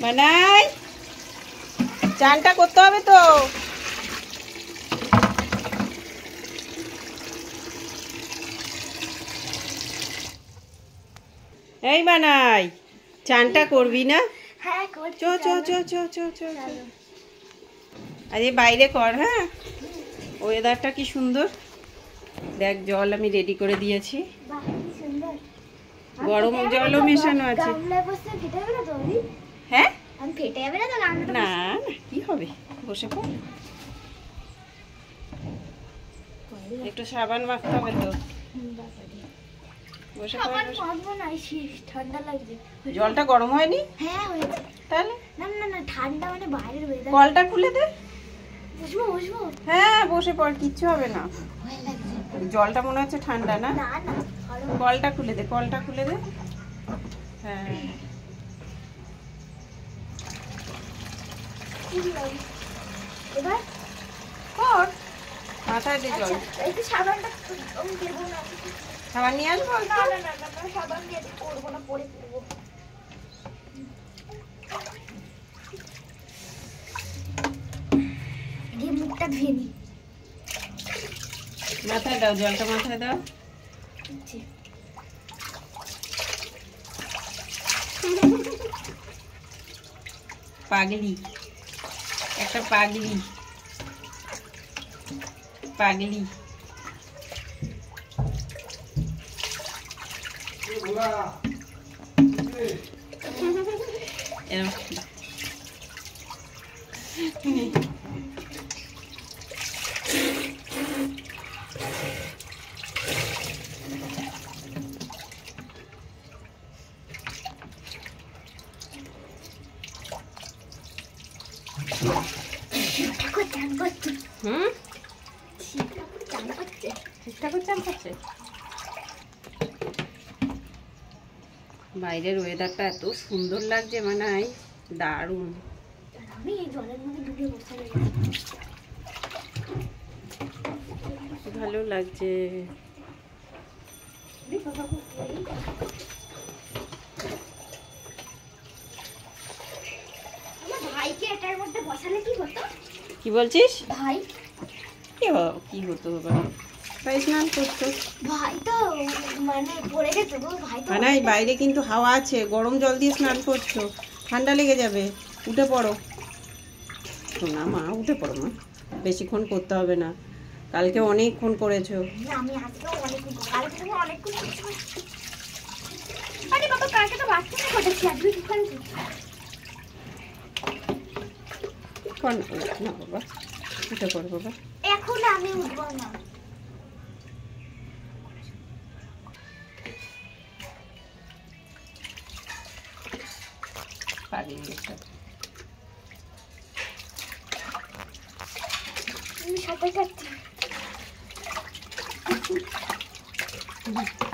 বানাই চানটা করতে হবে তো। এই বানাই চানটা করবি না? চো চো চো চো চো চো আরে বাইরে কর। হ্যাঁ, ওয়েদারটা কি সুন্দর দেখ। জল আমি রেডি করে দিয়েছি, গরম জলও মেশানো আছে। হ্যাঁ না না, কি হবে, বসে পড়। একটু সাবান মাখতে হবে তো। বসে পড়। ঠান্ডা লাগছে। জলটা গরম হয়নি? হ্যাঁ হয়েছে। তাহলে না না না, ঠান্ডা মানে বাইরের ওয়েদার। কলটা খুলে দে। বসবো বসবো। হ্যাঁ বসে পড়, কিচ্ছু হবে না। ভয় লাগছে। জলটা মনে হচ্ছে ঠান্ডা না? না না, গরম। কলটা খুলে দে, কলটা খুলে দে। হ্যাঁ এবার কর, মাথায় দে জল। একটু সাবানটা দেবো না? সাবান নিয়ে আসবো? না না না না, সাবান দিয়ে করবো না, পরে করবো। দিয়ে মুখটা ধুয়ে নি। মাথায় দাও, জলটা মাথায় দাও। পাগলি, একটা পাগলি, পাগলি। হুম, ঠিকঠাক চান করছে। বাইরের ওয়েদারটা এত সুন্দর লাগছে, মানে দারুণ। আমি এই জলের মধ্যে ডুবে বসে ভালো লাগছে। ভাইকে এটার মধ্যে বসালে কি হতো? কি বলছিস? ভাই কি হতো বাবা? ভাই স্নান করতো। ভাই তো মানে পড়ে যেত গো। ভাই তো না, বাইরে কিন্তু হাওয়া আছে, গরম জল দিয়ে স্নান করছো, ঠান্ডা লেগে যাবে। উঠে পড়ো না মা, উঠে পড়ো মা, বেশিক্ষণ করতে হবে না, কালকে অনেকক্ষণ করেছো। না, আমি আজকেও অনেকক্ষণ, কালকে তুমি অনেকক্ষণ করেছো। আরে বাবা, কালকে তো বাথরুমে করেছি, আজকে কি করেছি? না বাবা, উঠে পড়ো বাবা। এখন আমি উঠবো না। সাঁতার কাটছি।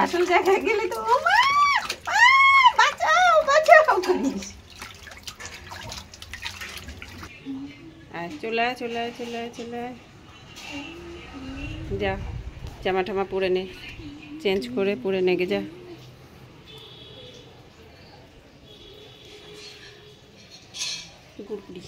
আসল জায়গায় গেলে তো বাঁচাও বাঁচাও করিস। চলে আয় চলে আয় চলে আয় চলে আয়। যা, জামা টামা পরে নে, চেঞ্জ করে পরে নেগে যা। গুড়গুড়ি